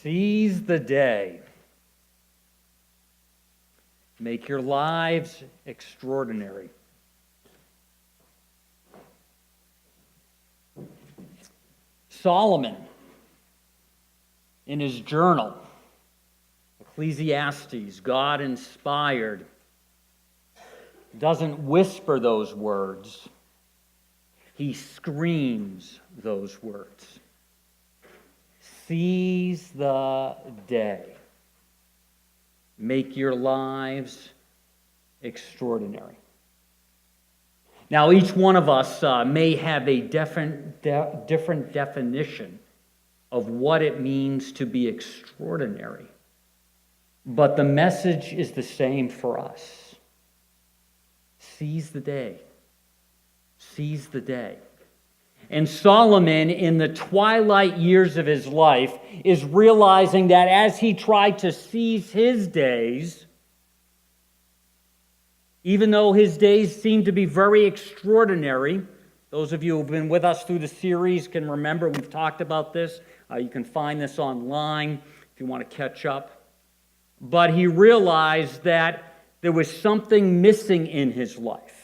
Seize the day. Make your lives extraordinary. Solomon, in his journal, Ecclesiastes, God inspired, doesn't whisper those words. He screams those words. Seize the day. Make your lives extraordinary. Now, each one of us may have a different definition of what it means to be extraordinary. But the message is the same for us. Seize the day. Seize the day. And Solomon, in the twilight years of his life, is realizing that as he tried to seize his days, even though his days seem to be very extraordinary, those of you who have been with us through the series can remember we've talked about this. You can find this online if you want to catch up. But he realized that there was something missing in his life.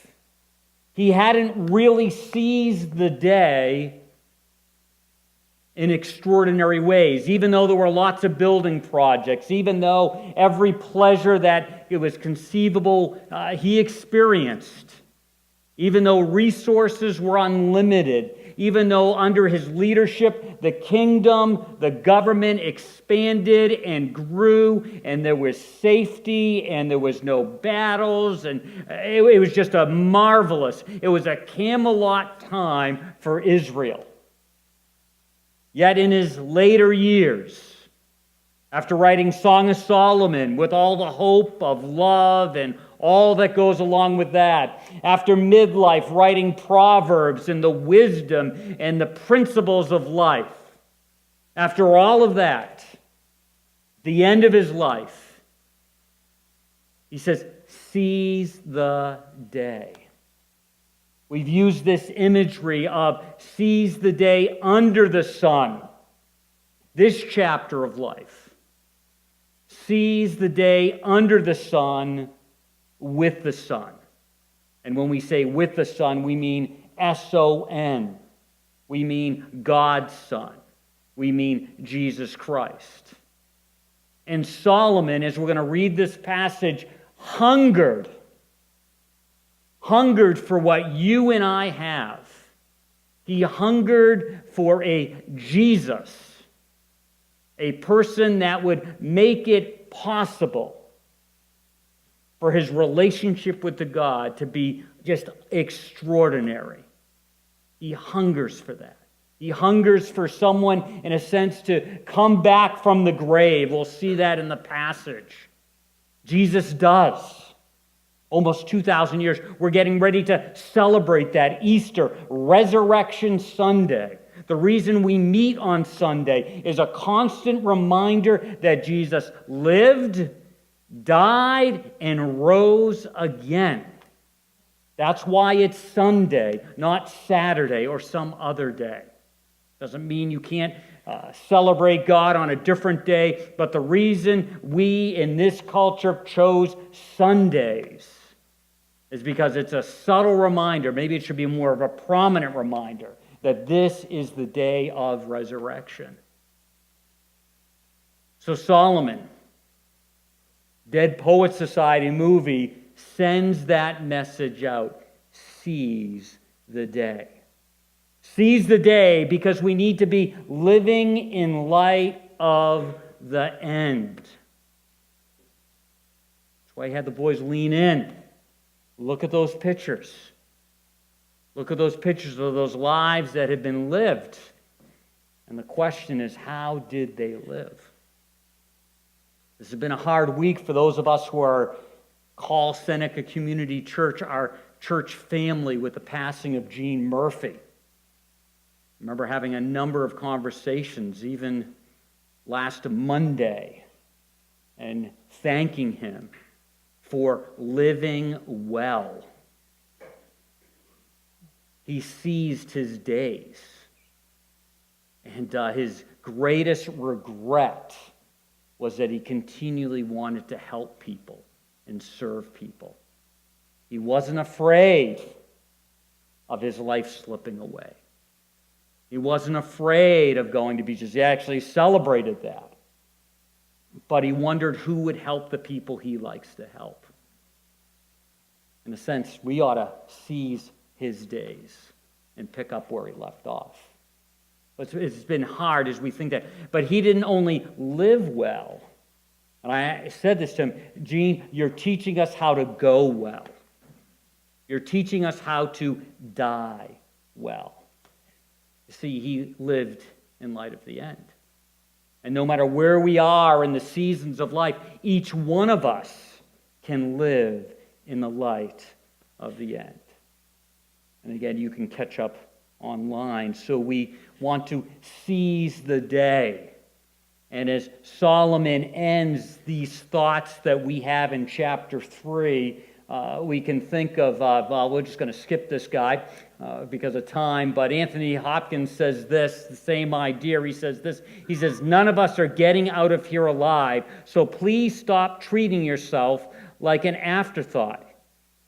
He hadn't really seized the day in extraordinary ways, even though there were lots of building projects, even though every pleasure that it was conceivable he experienced, even though resources were unlimited, even though under his leadership the kingdom, the government expanded and grew, and there was safety, and there was no battles, and it was just a marvelous, it was a Camelot time for Israel. Yet in his later years, after writing Song of Solomon with all the hope of love and all that goes along with that, after midlife writing Proverbs and the wisdom and the principles of life, after all of that, the end of his life, he says, seize the day. We've used this imagery of seize the day under the sun. This chapter of life. Seize the day under the sun with the sun. And when we say with the sun, we mean S-O-N. We mean God's Son. We mean Jesus Christ. And Solomon, as we're going to read this passage, hungered for what you and I have. He hungered for a Jesus, a person that would make it possible for his relationship with the God to be just extraordinary. He hungers for that. He hungers for someone, in a sense, to come back from the grave. We'll see that in the passage. Jesus does. Almost 2,000 years. We're getting ready to celebrate that Easter, Resurrection Sunday. The reason we meet on Sunday is a constant reminder that Jesus lived, died, and rose again. That's why it's Sunday, not Saturday or some other day. Doesn't mean you can't celebrate God on a different day, but the reason we in this culture chose Sundays is because it's a subtle reminder, maybe it should be more of a prominent reminder, that this is the day of resurrection. So Solomon, Dead Poets Society movie, sends that message out. Seize the day. Seize the day because we need to be living in light of the end. That's why I had the boys lean in. Look at those pictures. Look at those pictures of those lives that have been lived. And the question is, how did they live? This has been a hard week for those of us who are call Seneca Community Church our church family with the passing of Gene Murphy. I remember having a number of conversations, even last Monday, and thanking him for living well. He seized his days. And his greatest regret was that he continually wanted to help people and serve people. He wasn't afraid of his life slipping away. He wasn't afraid of going to beaches. He actually celebrated that. But he wondered who would help the people he likes to help. In a sense, we ought to seize his days and pick up where he left off. But it's been hard as we think that. But he didn't only live well. And I said this to him, Gene, you're teaching us how to go well. You're teaching us how to die well. You see, he lived in light of the end. And no matter where we are in the seasons of life, each one of us can live in the light of the end. And again, you can catch up online. So we want to seize the day. And as Solomon ends these thoughts that we have in chapter 3, we can think of, we're just going to skip this guy because of time, but Anthony Hopkins says this, the same idea. He says this, he says, none of us are getting out of here alive, so please stop treating yourself like an afterthought.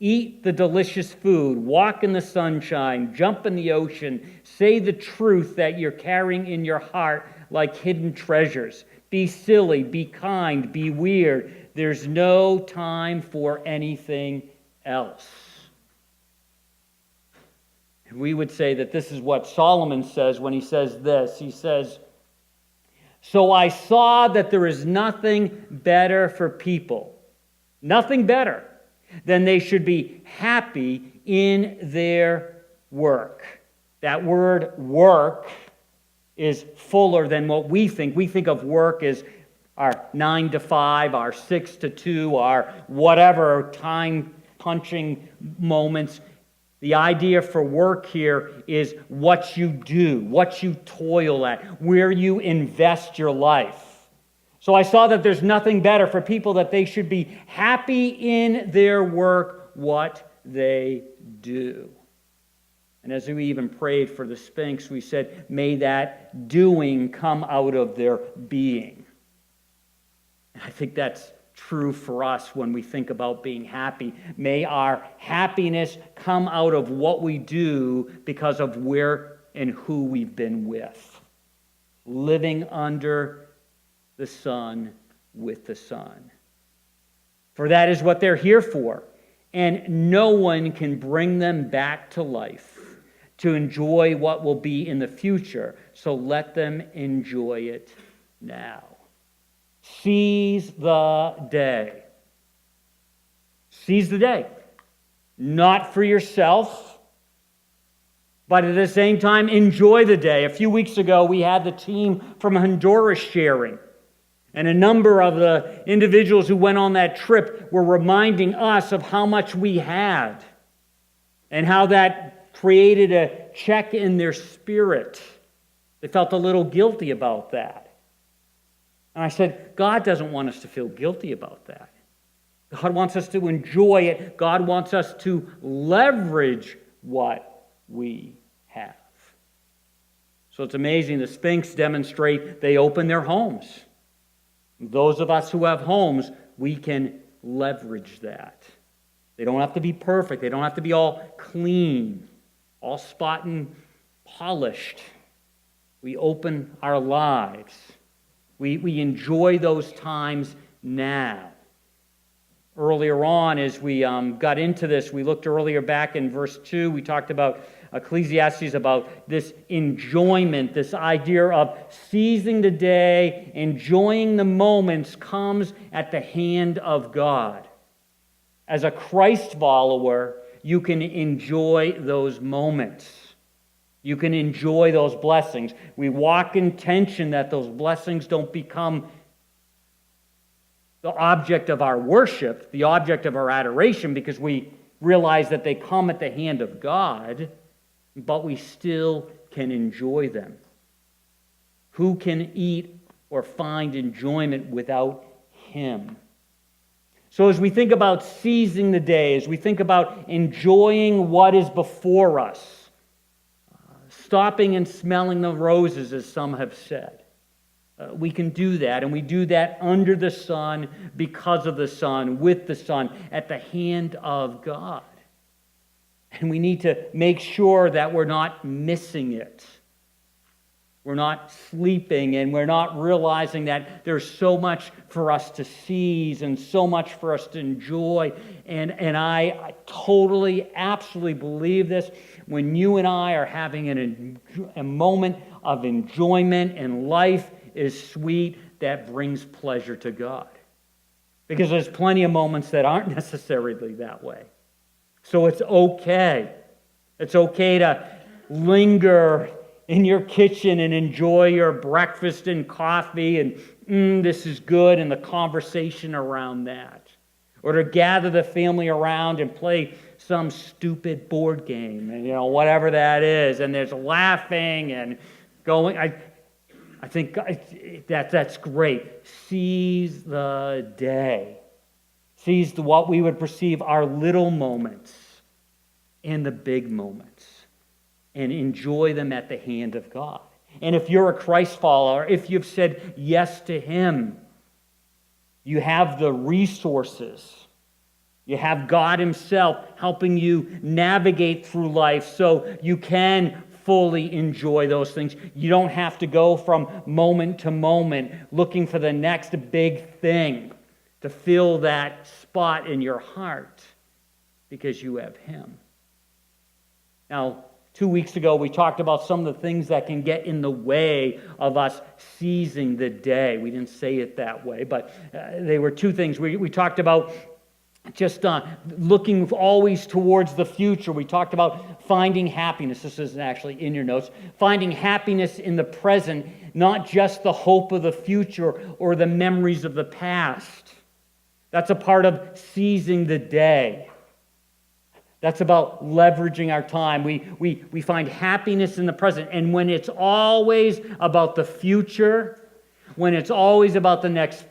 Eat the delicious food, walk in the sunshine, jump in the ocean, say the truth that you're carrying in your heart like hidden treasures. Be silly, be kind, be weird. There's no time for anything else. And we would say that this is what Solomon says when he says this. He says, so I saw that there is nothing better for people, nothing better than they should be happy in their work. That word work is fuller than what we think. We think of work as our 9 to 5, our 6 to 2, our whatever time-punching moments. The idea for work here is what you do, what you toil at, where you invest your life. So I saw that there's nothing better for people that they should be happy in their work, what they do. And as we even prayed for the Sphinx, we said, may that doing come out of their being. And I think that's true for us when we think about being happy. May our happiness come out of what we do because of where and who we've been with. Living under the sun with the sun. For that is what they're here for. And no one can bring them back to life to enjoy what will be in the future. So let them enjoy it now. Seize the day. Seize the day. Not for yourself, but at the same time, enjoy the day. A few weeks ago, we had the team from Honduras sharing. And a number of the individuals who went on that trip were reminding us of how much we had and how that created a check in their spirit. They felt a little guilty about that. And I said, God doesn't want us to feel guilty about that. God wants us to enjoy it. God wants us to leverage what we have. So it's amazing. The Sphinx demonstrate they open their homes. Those of us who have homes, we can leverage that. They don't have to be perfect. They don't have to be all clean, all spot and polished. We open our lives. We enjoy those times now. Earlier on, as we got into this, we looked earlier back in verse 2, we talked about Ecclesiastes, about this enjoyment, this idea of seizing the day, enjoying the moments comes at the hand of God. As a Christ follower, you can enjoy those moments. You can enjoy those blessings. We walk in tension that those blessings don't become the object of our worship, the object of our adoration, because we realize that they come at the hand of God, but we still can enjoy them. Who can eat or find enjoyment without Him? So as we think about seizing the day, as we think about enjoying what is before us, stopping and smelling the roses, as some have said, We can do that, and we do that under the sun, because of the sun, with the sun, at the hand of God. And we need to make sure that we're not missing it. We're not sleeping, and we're not realizing that there's so much for us to seize and so much for us to enjoy. And I totally, absolutely believe this. When you and I are having a moment of enjoyment and life is sweet, that brings pleasure to God. Because there's plenty of moments that aren't necessarily that way. So it's okay. It's okay to linger in your kitchen and enjoy your breakfast and coffee and this is good, and the conversation around that. Or to gather the family around and play some stupid board game, and whatever that is, and there's laughing and going. I think that's great. Seize the day. Seize what we would perceive our little moments and the big moments, and enjoy them at the hand of God. And if you're a Christ follower, if you've said yes to Him, you have the resources. You have God Himself helping you navigate through life so you can fully enjoy those things. You don't have to go from moment to moment looking for the next big thing to fill that spot in your heart, because you have Him. Now, 2 weeks ago, we talked about some of the things that can get in the way of us seizing the day. We didn't say it that way, but they were two things. We talked about just looking always towards the future. We talked about finding happiness. This isn't actually in your notes. Finding happiness in the present, not just the hope of the future or the memories of the past. That's a part of seizing the day. That's about leveraging our time. We find happiness in the present. And when it's always about the future, when it's always about the next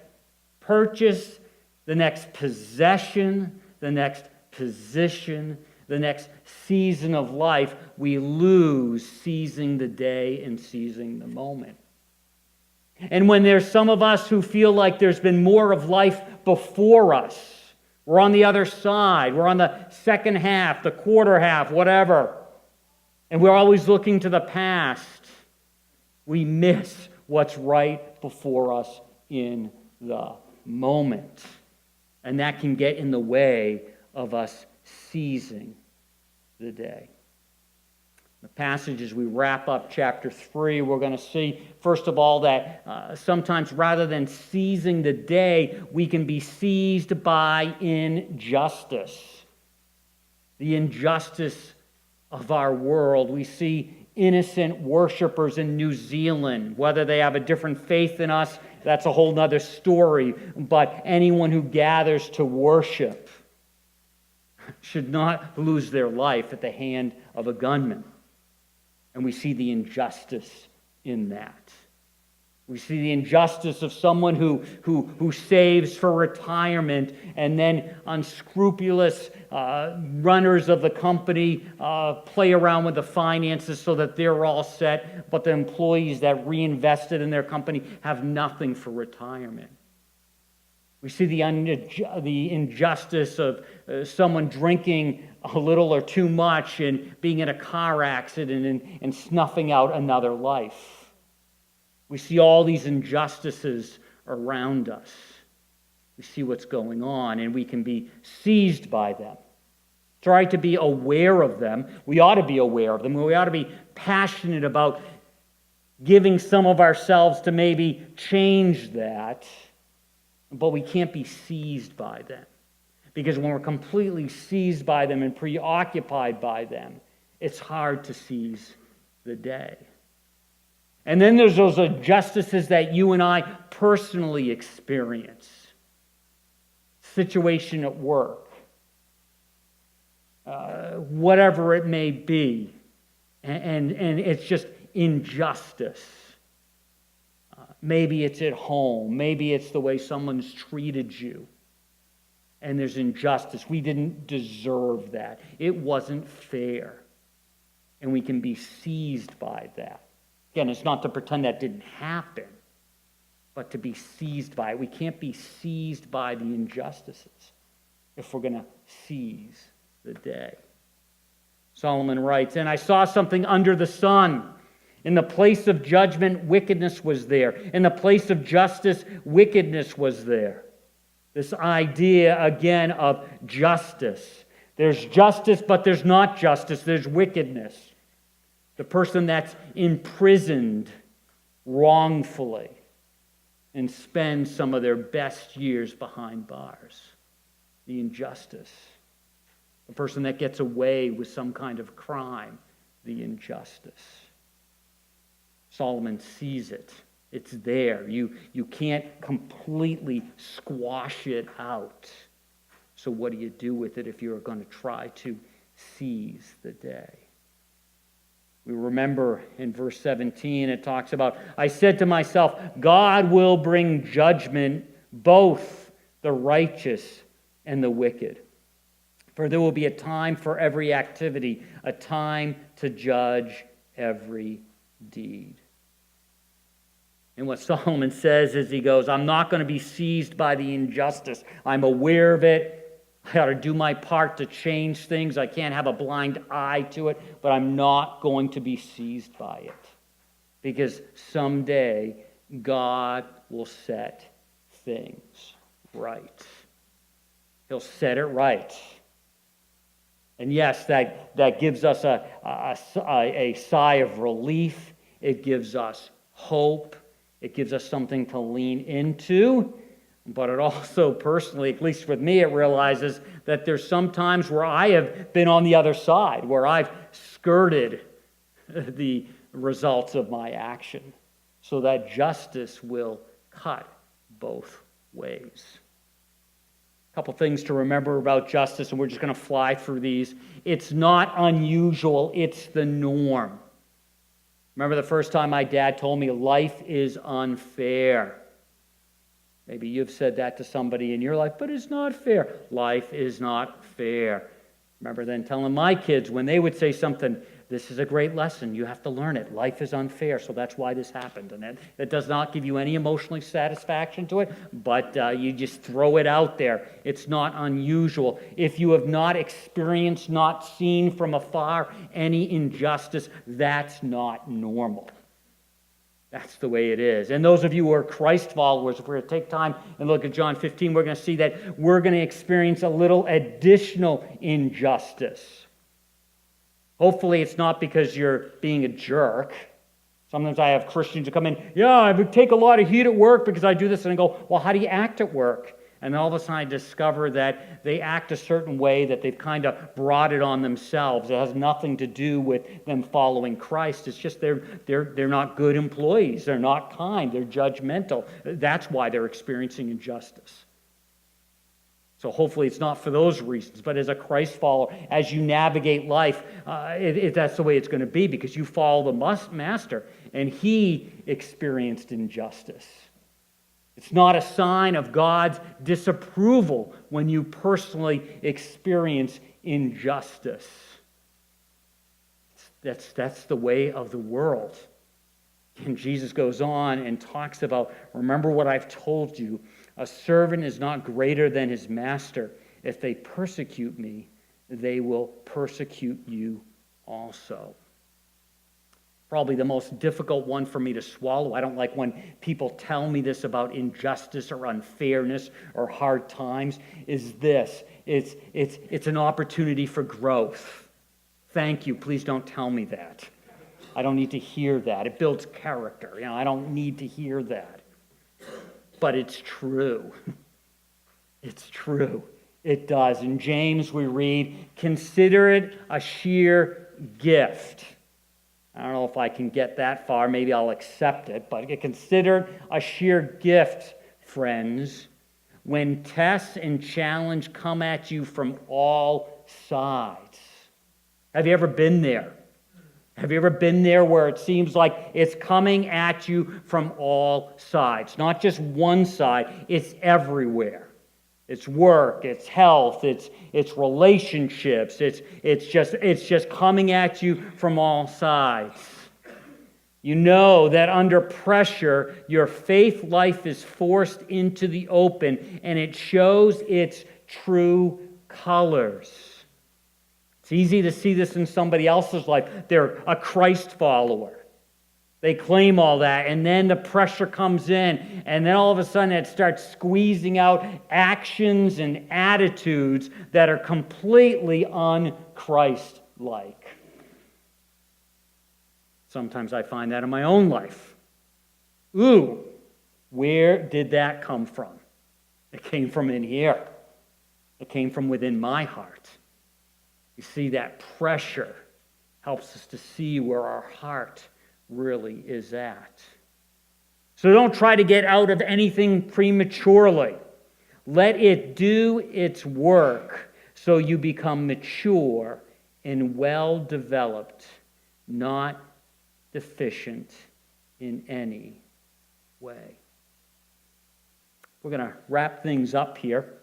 purchase, the next possession, the next position, the next season of life, we lose seizing the day and seizing the moment. And when there's some of us who feel like there's been more of life before us, we're on the other side, we're on the second half, the quarter half, whatever, and we're always looking to the past, we miss what's right before us in the moment. And that can get in the way of us seizing the day. The passage, as we wrap up chapter 3, we're going to see, first of all, that sometimes rather than seizing the day, we can be seized by injustice. The injustice of our world. We see innocent worshipers in New Zealand, whether they have a different faith than us, that's a whole other story. But anyone who gathers to worship should not lose their life at the hand of a gunman. And we see the injustice in that. We see the injustice of someone who saves for retirement, and then unscrupulous runners of the company play around with the finances so that they're all set, but the employees that reinvested in their company have nothing for retirement. We see the injustice of someone drinking a little or too much and being in a car accident and snuffing out another life. We see all these injustices around us. We see what's going on, and we can be seized by them. Try to be aware of them. We ought to be aware of them. We ought to be passionate about giving some of ourselves to maybe change that. But we can't be seized by them. Because when we're completely seized by them and preoccupied by them, it's hard to seize the day. And then there's those injustices that you and I personally experience. Situation at work. Whatever it may be. And it's just injustice. Maybe it's at home. Maybe it's the way someone's treated you. And there's injustice. We didn't deserve that. It wasn't fair. And we can be seized by that. Again, it's not to pretend that didn't happen. but to be seized by it. We can't be seized by the injustices if we're going to seize the day. Solomon writes, "And I saw something under the sun. In the place of judgment, wickedness was there. In the place of justice, wickedness was there." This idea, again, of justice. There's justice, but there's not justice. There's wickedness. The person that's imprisoned wrongfully and spends some of their best years behind bars. The injustice. The person that gets away with some kind of crime. The injustice. Solomon sees it. It's there. You can't completely squash it out. So what do you do with it if you're going to try to seize the day? We remember in verse 17, it talks about, "I said to myself, God will bring judgment, both the righteous and the wicked. For there will be a time for every activity, a time to judge every deed." And what Solomon says is he goes, I'm not going to be seized by the injustice. I'm aware of it. I got to do my part to change things. I can't have a blind eye to it, but I'm not going to be seized by it. Because someday God will set things right. He'll set it right. And yes, that gives us a sigh of relief. It gives us hope. It gives us something to lean into. But it also personally, at least with me, it realizes that there's some times where I have been on the other side, where I've skirted the results of my action, so that justice will cut both ways. A couple things to remember about justice, and we're just going to fly through these. It's not unusual, it's the norm. Remember the first time my dad told me life is unfair. Maybe you've said that to somebody in your life, but it's not fair. Life is not fair. Remember then telling my kids when they would say something, this is a great lesson, you have to learn it. Life is unfair, so that's why this happened. And that does not give you any emotional satisfaction to it, but you just throw it out there. It's not unusual. If you have not experienced, not seen from afar any injustice, that's not normal. That's the way it is. And those of you who are Christ followers, if we're going to take time and look at John 15, we're going to see that we're going to experience a little additional injustice. Hopefully it's not because you're being a jerk. Sometimes I have Christians who come in, I would take a lot of heat at work because I do this, and I go, well, how do you act at work? And then all of a sudden I discover that they act a certain way, that they've kind of brought it on themselves. It has nothing to do with them following Christ. It's just they're not good employees. They're not kind. They're judgmental. That's why they're experiencing injustice. So hopefully it's not for those reasons. But as a Christ follower, as you navigate life, that's the way it's going to be, because you follow the Master, and he experienced injustice. It's not a sign of God's disapproval when you personally experience injustice. That's the way of the world. And Jesus goes on and talks about, remember what I've told you, a servant is not greater than his master. If they persecute me, they will persecute you also. Probably the most difficult one for me to swallow. I don't like when people tell me this about injustice or unfairness or hard times, is this. It's an opportunity for growth. Thank you. Please don't tell me that. I don't need to hear that. It builds character. I don't need to hear that. But it's true. It's true. It does. In James we read, consider it a sheer gift. I don't know if I can get that far. Maybe I'll accept it. But consider it a sheer gift, friends, when tests and challenge come at you from all sides. Have you ever been there? Have you ever been there where it seems like it's coming at you from all sides? Not just one side, it's everywhere. It's work, it's health, it's relationships, it's just coming at you from all sides. You know that under pressure, your faith life is forced into the open and it shows its true colors. It's easy to see this in somebody else's life. They're a Christ follower. They claim all that, and then the pressure comes in, and then all of a sudden it starts squeezing out actions and attitudes that are completely un-Christ-like. Sometimes I find that in my own life. Ooh, where did that come from? It came from in here. It came from within my heart. You see, that pressure helps us to see where our heart really is at. So don't try to get out of anything prematurely. Let it do its work so you become mature and well-developed, not deficient in any way. We're going to wrap things up here.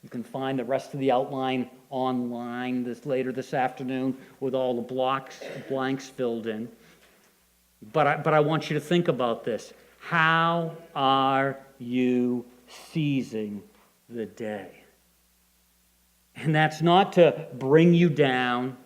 You can find the rest of the outline online later this afternoon with all the blanks filled in. But I want you to think about this. How are you seizing the day? And that's not to bring you down.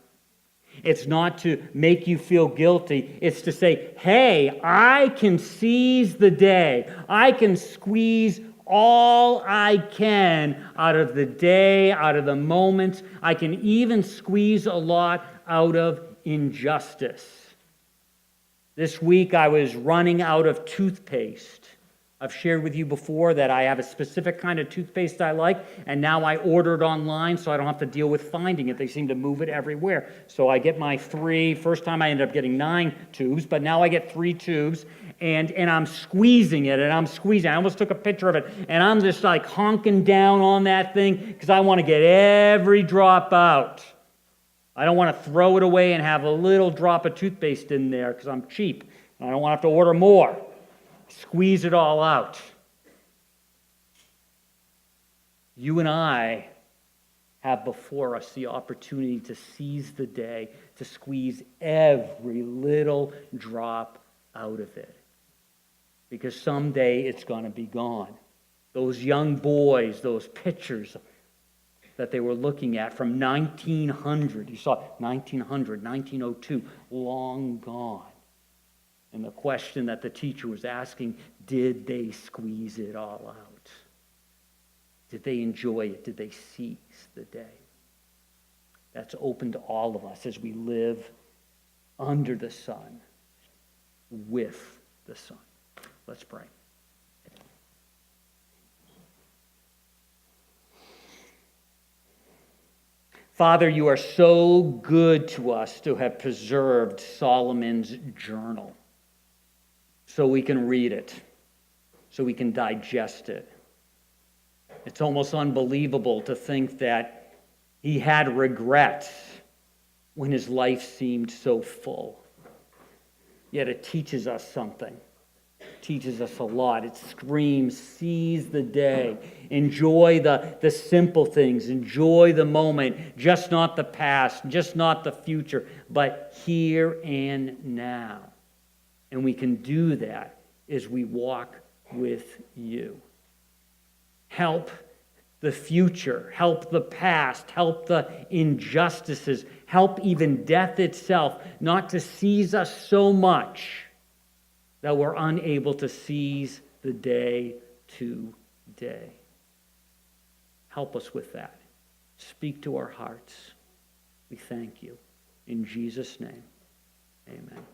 It's not to make you feel guilty. It's to say, hey, I can seize the day. I can squeeze all I can out of the day, out of the moments. I can even squeeze a lot out of injustice. This week I was running out of toothpaste. I've shared with you before that I have a specific kind of toothpaste I like, and now I order it online so I don't have to deal with finding it. They seem to move it everywhere. So I get my 3. First time I ended up getting 9 tubes, but now I get 3 tubes, and I'm squeezing it, and I'm squeezing. I almost took a picture of it, and I'm just like honking down on that thing because I want to get every drop out. I don't want to throw it away and have a little drop of toothpaste in there because I'm cheap, and I don't want to have to order more. Squeeze it all out. You and I have before us the opportunity to seize the day, to squeeze every little drop out of it. Because someday it's going to be gone. Those young boys, those pictures that they were looking at from 1900, you saw 1900, 1902, long gone. And the question that the teacher was asking, did they squeeze it all out? Did they enjoy it? Did they seize the day? That's open to all of us as we live under the sun, with the sun. Let's pray. Father, you are so good to us to have preserved Solomon's journal so we can read it, so we can digest it. It's almost unbelievable to think that he had regrets when his life seemed so full. Yet it teaches us something. It teaches us a lot. It screams, seize the day. Enjoy the simple things. Enjoy the moment. Just not the past, just not the future, but here and now. And we can do that as we walk with you. Help the future, help the past, help the injustices, help even death itself not to seize us so much that we're unable to seize the day today. Help us with that. Speak to our hearts. We thank you. In Jesus' name, amen.